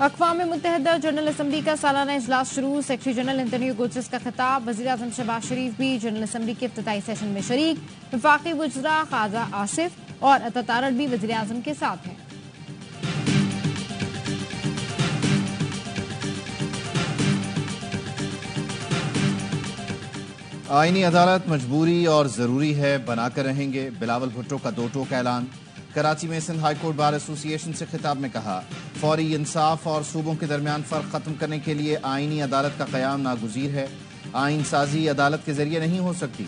अक़वाम मुत्तहिदा general assembly का सालाना इजलास शुरू। सेक्रेटरी जनरल एंटोनियो गुतेरेस का खिताब। वज़ीर-ए-आज़म शहबाज शरीफ भी जनरल असम्बली के इफ्तिताई सेशन में शरीक। वफाकी वज़रा ख्वाजा आसिफ और अता तारड़ भी वज़ीर-ए-आज़म के साथ हैं। आईनी अदालत मजबूरी और जरूरी है, बनाकर रहेंगे। बिलावल भुट्टो का दो टोक ऐलान। कराची में Sindh high court bar association से खिताब में कहा, फौरी इंसाफ और सूबों के दरमियान फर्क खत्म करने के लिए आईनी अदालत का कयाम नागुज़ीर है। आइन साजी अदालत के जरिए नहीं हो सकती।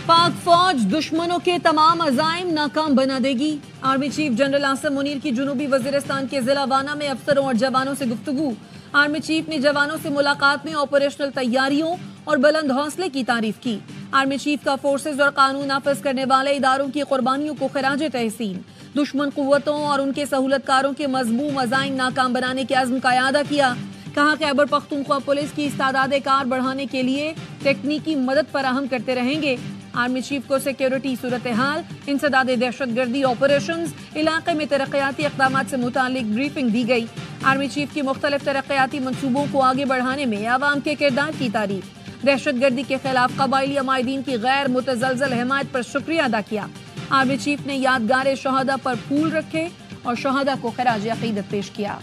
पाक फौज दुश्मनों के तमाम अज़ाइम नाकाम बना देगी। Army chief general Asim Munir की जुनूबी वजीरिस्तान के जिला वाना में अफसरों और जवानों से गुफ्तगू। आर्मी चीफ ने जवानों से मुलाकात में ऑपरेशनल तैयारियों और बुलंद हौसले की तारीफ की। आर्मी चीफ का फोर्सेज और कानून नाफिज करने वाले इदारों की कुर्बानियों को खराजे तहसीन। दुश्मन कुव्वतों और उनके सहूलतकारों के मजमूम अज़ाइम नाकाम बनाने के अज़्म का इआदा किया। कहा, खैबर पख्तूनख्वा पुलिस की इस्तादाद कार बढ़ाने के लिए तकनीकी मदद फराहम करते रहेंगे। आर्मी चीफ को सिक्योरिटी सूरत हाल, इंसदाद दहशतगर्दी ऑपरेशंस, इलाके में तरक्याती इक़दाम से मुतालिक ब्रीफिंग दी गई। आर्मी चीफ की मुख्तलिफ तरक्याती मंसूबों को आगे बढ़ाने में अवाम के किरदार की तारीफ। दहशतगर्दी के खिलाफ कबायली अमायदीन की गैर मुतज़लज़ल हिमायत पर शुक्रिया अदा किया। आर्मी चीफ ने यादगार शहादा पर फूल रखे और शहादा को खराज अक़ीदत पेश किया।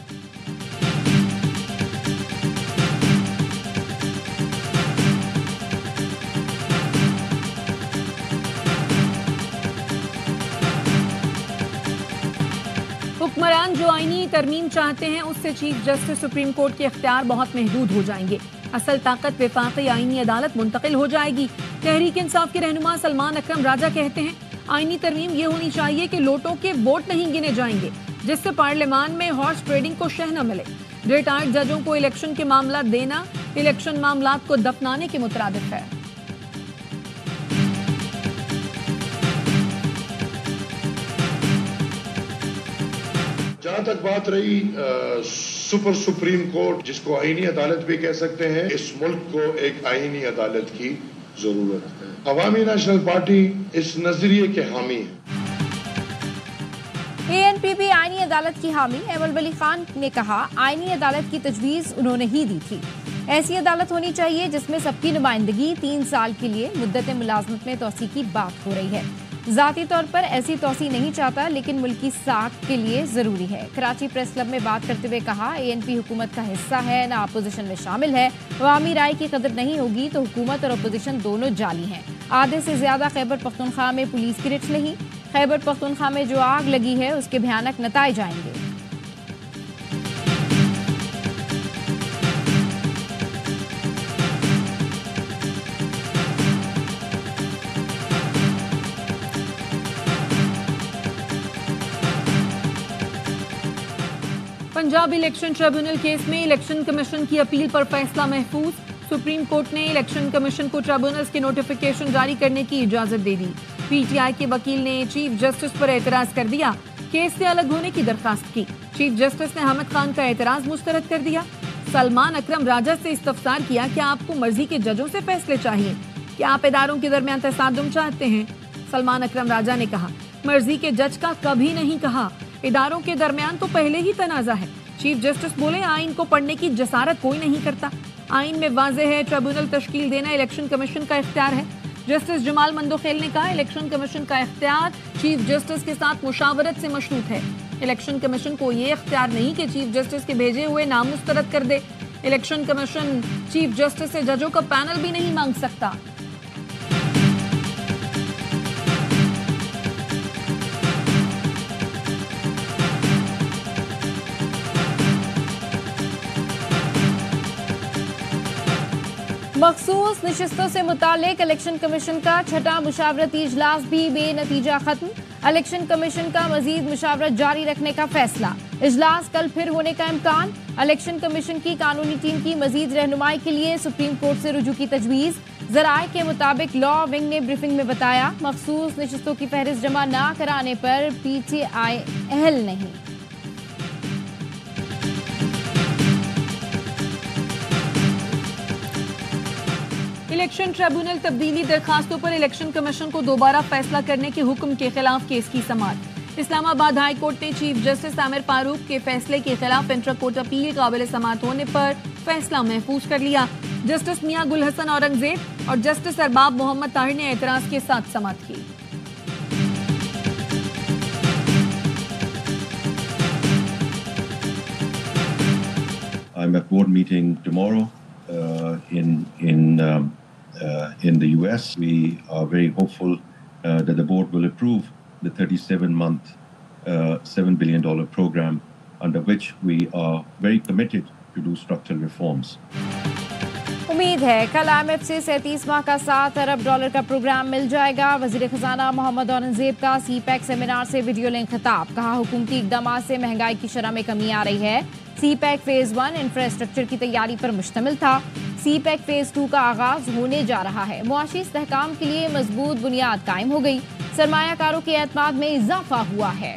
हुक्मरान जो आईनी तरमीम चाहते हैं उससे चीफ जस्टिस सुप्रीम कोर्ट के इख्तियार बहुत महदूद हो जाएंगे। असल ताकत वफाकी आईनी अदालत मुंतकिल हो जाएगी। तहरीक इंसाफ के रहनुमा सलमान अकरम राजा कहते हैं, आईनी तरमीम ये होनी चाहिए कि लोटों के वोट नहीं गिने जाएंगे, जिससे पार्लियामान में हॉर्स ट्रेडिंग को शह न मिले। रिटायर्ड जजों को इलेक्शन के मामला देना इलेक्शन मामला को दफनाने के मुतरादिफ है। जहां तक बात रही सुपर सुप्रीम कोर्ट, जिसको आईनी अदालत भी कह सकते हैं, इस मुल्क को एक आईनी अदालत की जरूरत है। अवामी नेशनल पार्टी इस नजरिए के हामी है। ANPP आईनी अदालत की हामी। अहमद वली खान ने कहा, आईनी अदालत की तजवीज उन्होंने ही दी थी। ऐसी अदालत होनी चाहिए जिसमें सबकी नुमाइंदगी। 3 साल के लिए मुद्दत मुलाजमत में तोसी की बात हो रही है। ज़ाती तौर पर ऐसी तोसी नहीं चाहता, लेकिन मुल्की साख के लिए ज़रूरी है। कराची प्रेस क्लब में बात करते हुए कहा, ANP हुकूमत का हिस्सा है, ना अपोजिशन में शामिल है। अवामी राय की कदर नहीं होगी तो हुकूमत और अपोजिशन दोनों जाली हैं। आधे से ज़्यादा खैबर पख्तूनख्वा में पुलिस की रिट नहीं। खैबर पख्तूनख्वा में जो आग लगी है उसके भयानक नताइज आएंगे। पंजाब इलेक्शन ट्रिब्यूनल केस में इलेक्शन कमीशन की अपील पर फैसला महफूज। सुप्रीम कोर्ट ने इलेक्शन कमीशन को ट्रिब्यूनल्स के नोटिफिकेशन जारी करने की इजाजत दे दी। PTI के वकील ने चीफ जस्टिस पर एतराज कर दिया। केस से अलग होने की दरखास्त की। चीफ जस्टिस ने अहमद खान का एतराज मुस्तरद कर दिया। सलमान अकरम राजा से इस्तफसार किया कि आपको मर्जी के जजों से फैसले चाहिए, क्या आप इदारों के दरमियान तसादुम चाहते हैं? सलमान अकरम राजा ने कहा, मर्जी के जज का कभी नहीं कहा, इदारों के दरमियान तो पहले ही तनाजा है। चीफ जस्टिस बोले, आइन को पढ़ने की जसारत कोई नहीं करता। आइन में वाज़ेह है ट्रिब्यूनल तश्कील देना इलेक्शन कमीशन का इख्तियार है। जस्टिस जमाल मंदोखेल ने कहा, इलेक्शन कमीशन का इख्तियार चीफ जस्टिस के साथ मुशावरत से मशरूत है। इलेक्शन कमीशन को ये इख्तियार नहीं कि चीफ जस्टिस के भेजे हुए नाम मुस्तरद कर दे। इलेक्शन कमीशन चीफ जस्टिस से जजों का पैनल भी नहीं मांग सकता। मखसूस नशिस्तों से मुतालिक इलेक्शन कमीशन का छठा मुशावरती इजलास भी बेनतीजा खत्म। इलेक्शन कमीशन का मजीद मुशावरत जारी रखने का फैसला। इजलास कल फिर होने का इम्कान। इलेक्शन कमीशन की कानूनी टीम की मजीद रहनुमाई के लिए सुप्रीम कोर्ट से रुजू की तजवीज़। ज़राए के मुताबिक लॉ विंग ने ब्रीफिंग में बताया, मखसूस नशिस्तों की फहरिस्त जमा न कराने पर PTI अहल नहीं। इलेक्शन ट्रिब्यूनल तब्दीली दरखास्तों पर इलेक्शन कमीशन को दोबारा फैसला करने के हुक्म के खिलाफ केस की समाअत। इस्लामाबाद हाई कोर्ट ने चीफ जस्टिस आमिर फारूक के फैसले के खिलाफ इंट्रा कोर्ट अपील काबिल समाअत होने पर फैसला महफूज कर लिया। जस्टिस मियां गुल हसन औरंगजेब और जस्टिस अरबाब मोहम्मद ताहिर ने एतराज के साथ समाअत की। I'm at board meeting tomorrow in the US. We are very hopeful that the board will approve the 37-month $7 billion program under which we are very committed to do structural reforms. उम्मीद है कल IMF से 37 माह का $7 अरब का programme मिल जाएगा। वजीर खजाना मोहम्मद औरंगजेब का CPEC सेमिनार से वीडियो लिंक खिताब। कहा हुकूमती इकदाम से महंगाई की शरह में कमी आ रही है। CPEC फेज 1 इंफ्रास्ट्रक्चर की तैयारी पर मुश्तमिल था। CPEC फेज 2 का आगाज होने जा रहा है। मुआशी इस्तेहकाम के लिए मजबूत बुनियाद कायम हो गई। सरमायाकारों के एतमाद में इजाफा हुआ है।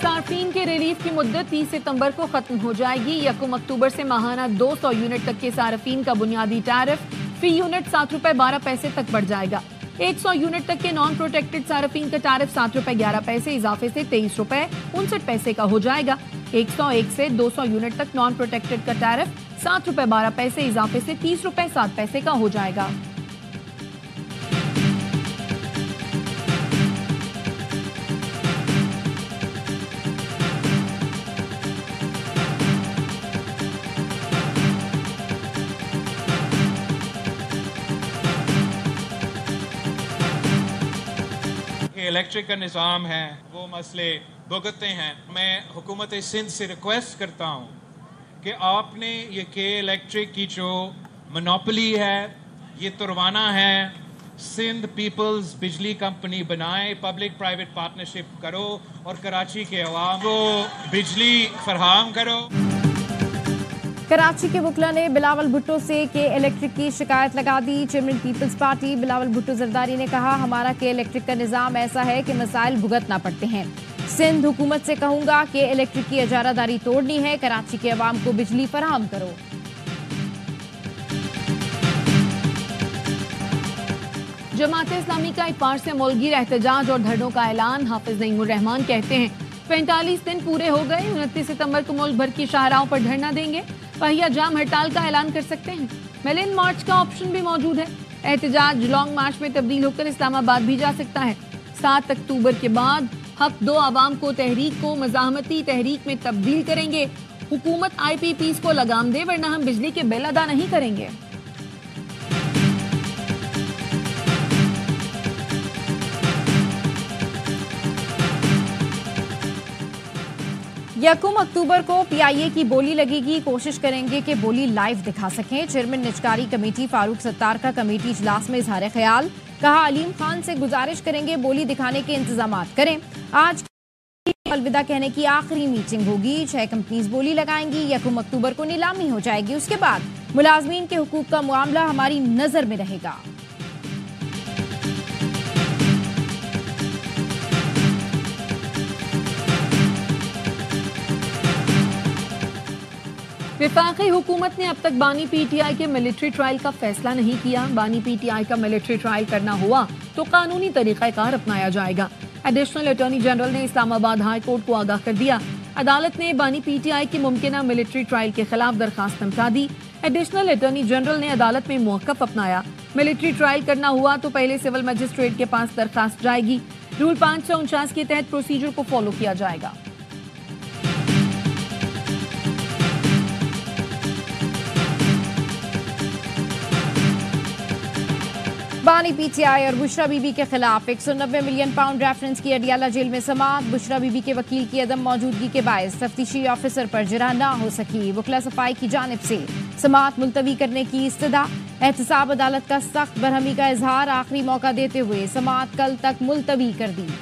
सार्फिन के रिलीफ की मुद्दत 30 सितंबर को खत्म हो जाएगी। 1 अक्टूबर से माहाना 200 यूनिट तक के सार्फिन का बुनियादी टैरिफ फी यूनिट ₹7.12 तक बढ़ जाएगा। 100 यूनिट तक के नॉन प्रोटेक्टेड सार्फिन का टैरिफ ₹7.11 इजाफे से ₹23.59 का हो जाएगा। 101 से 200 यूनिट तक नॉन प्रोटेक्टेड का टैरिफ ₹7.12 इजाफे से ₹30.07 का हो जाएगा। इलेक्ट्रिक का निज़ाम है वो मसले भुगतते हैं। मैं हुकूमत सिंध से रिक्वेस्ट करता हूँ कि आपने ये के इलेक्ट्रिक की जो मोनोपोली है ये तुरवाना है। सिंध पीपल्स बिजली कंपनी बनाए, पब्लिक प्राइवेट पार्टनरशिप करो और कराची के अवाम को बिजली फराहम करो। कराची के वकला ने बिलावल भुट्टो से के इलेक्ट्रिक की शिकायत लगा दी। Chairman Peoples Party Bilawal Bhutto Zardari ने कहा, हमारा के इलेक्ट्रिक का निज़ाम ऐसा है कि मसाइल भुगतना पड़ते हैं। सिंध हुकूमत से कहूंगा कि इलेक्ट्रिक की इजारादारी तोड़नी है, कराची के अवाम को बिजली फराहम करो। जमात इस्लामी का इतवार से मौलगीर एहतजाज और धरनों का ऐलान। हाफिज नईमुर रहमान कहते हैं 45 दिन पूरे हो गए, 29 सितंबर को मुल्क भर की शाहराहों पर धरना देंगे। पहिया जाम हड़ताल का ऐलान कर सकते हैं। मिलियन मार्च का ऑप्शन भी मौजूद है। एहतजाज लॉन्ग मार्च में तब्दील होकर इस्लामाबाद भी जा सकता है। 7 अक्टूबर के बाद हक 2 आवाम को तहरीक को मज़ाहमती तहरीक में तब्दील करेंगे। हुकूमत IPPs को लगाम दे वरना हम बिजली के बिल अदा नहीं करेंगे। यकम अक्टूबर को PIA की बोली लगेगी। कोशिश करेंगे कि बोली लाइव दिखा सकें। चेयरमैन निजकारी कमेटी फारूक सत्तार का कमेटी इजलास में इजहार ख्याल। कहा, अलीम खान से गुजारिश करेंगे बोली दिखाने के इंतजाम करें। आज अलविदा कहने की आखिरी मीटिंग होगी। 6 कंपनीज बोली लगाएंगी। 1 अक्टूबर को नीलामी हो जाएगी। उसके बाद मुलाजमीन के हुकूक का मामला हमारी नजर में रहेगा। वफाकी हुकूमत ने अब तक बानी PTI के मिलिट्री ट्रायल का फैसला नहीं किया। बानी PTI का मिलिट्री ट्रायल करना हुआ तो कानूनी तरीक़ाकार अपनाया जाएगा। एडिशनल अटॉर्नी जनरल ने इस्लामाबाद हाई कोर्ट को आगाह कर दिया। अदालत ने बानी PTI की मुमकिना मिलिट्री ट्रायल के खिलाफ दरखास्त धमका दी। एडिशनल अटॉर्नी जनरल ने अदालत में मौक़िफ़ अपनाया। मिलिट्री ट्रायल करना हुआ तो पहले सिविल मजिस्ट्रेट के पास दरखास्त जाएगी। रूल 549 के तहत प्रोसीजर को फॉलो किया जाएगा। बानी PTI और बुशरा बीबी के खिलाफ 190 मिलियन पाउंड रेफरेंस की अडियाला जेल में समाअत। बुशरा बीबी के वकील की अदम मौजूदगी के बायस तफ्तीशी ऑफिसर पर जरा ना हो सकी। वकला सफाई की जानिब से समाअत मुलतवी करने की इस्तदा। एहतसाब अदालत का सख्त बरहमी का इजहार। आखिरी मौका देते हुए समाअत कल तक मुलतवी कर दी।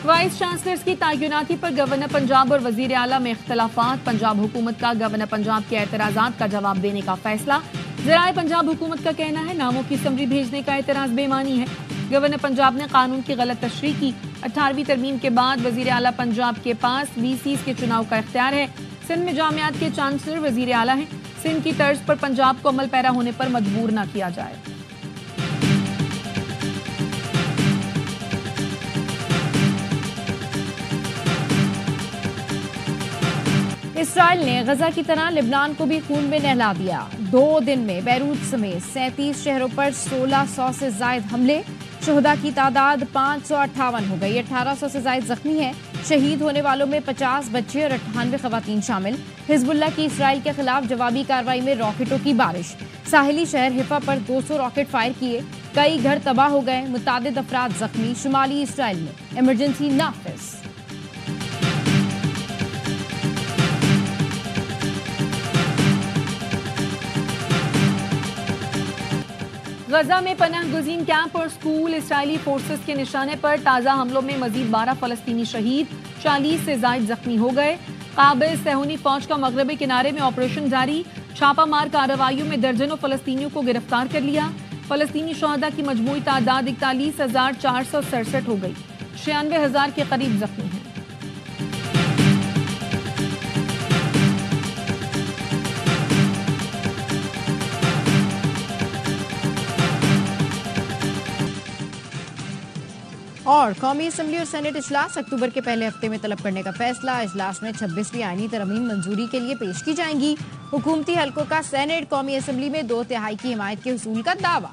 वाइस चांसलर्स की तैनाती पर गवर्नर पंजाब और वजीर आला में इख्तलाफात। पंजाब हुकूमत का गवर्नर पंजाब के एतराज़ात का जवाब देने का फैसला। ज़राए पंजाब हुकूमत का कहना है नामों की समरी भेजने का एतराज़ बेमानी है। गवर्नर पंजाब ने कानून की गलत तशरीह की। 18वीं तरमीम के बाद वजीर आला पंजाब के पास VCs के चुनाव का इख्तियार है। सिंध में जामियात के चांसलर वजीर आला हैं। सिंध की तर्ज पर पंजाब को अमल पैरा होने पर मजबूर न किया जाए। इसराइल ने गजा की तरह लिबनान को भी खून में नहला दिया। 2 दिन में बैरूत समेत 37 शहरों पर 1600 से जायद हमले। शहदा की तादाद 558 हो गई। 1800 से जायद जख्मी हैं। शहीद होने वालों में 50 बच्चे और 98 खवातीन शामिल। हिजबुल्लाह की इसराइल के खिलाफ जवाबी कार्रवाई में रॉकेटों की बारिश। साहिली शहर हिफा पर 200 रॉकेट फायर किए। कई घर तबाह हो गए। मुतादिद अफराद जख्मी। शुमाली इसराइल में इमरजेंसी नाफिज। गजा में पनाह गुज़ीन कैंप और स्कूल इसराइली फोर्सेस के निशाने पर ताज़ा हमलों में मजीद 12 फलस्तीनी शहीद, 40 से जायद जख्मी हो गए। काबिज सहूनी फौज का मगरबी किनारे में ऑपरेशन जारी। छापामार कार्रवाइयों में दर्जनों फलस्तीनियों को गिरफ्तार कर लिया। फलस्तीनी शहदा की मजमूई तादाद 41,467 हो गई। 96,000 के करीब जख्मी हैं। और कौमी असम्बली और सेनेट इजलास अक्टूबर के पहले हफ्ते में तलब करने का फैसला। इजलास में 26वीं आईनी तरमीम मंजूरी के लिए पेश की जाएंगी। हुकूमती हलकों का सेनेट कौमी असम्बली में 2/3 की हिमायत के हुसूल का दावा।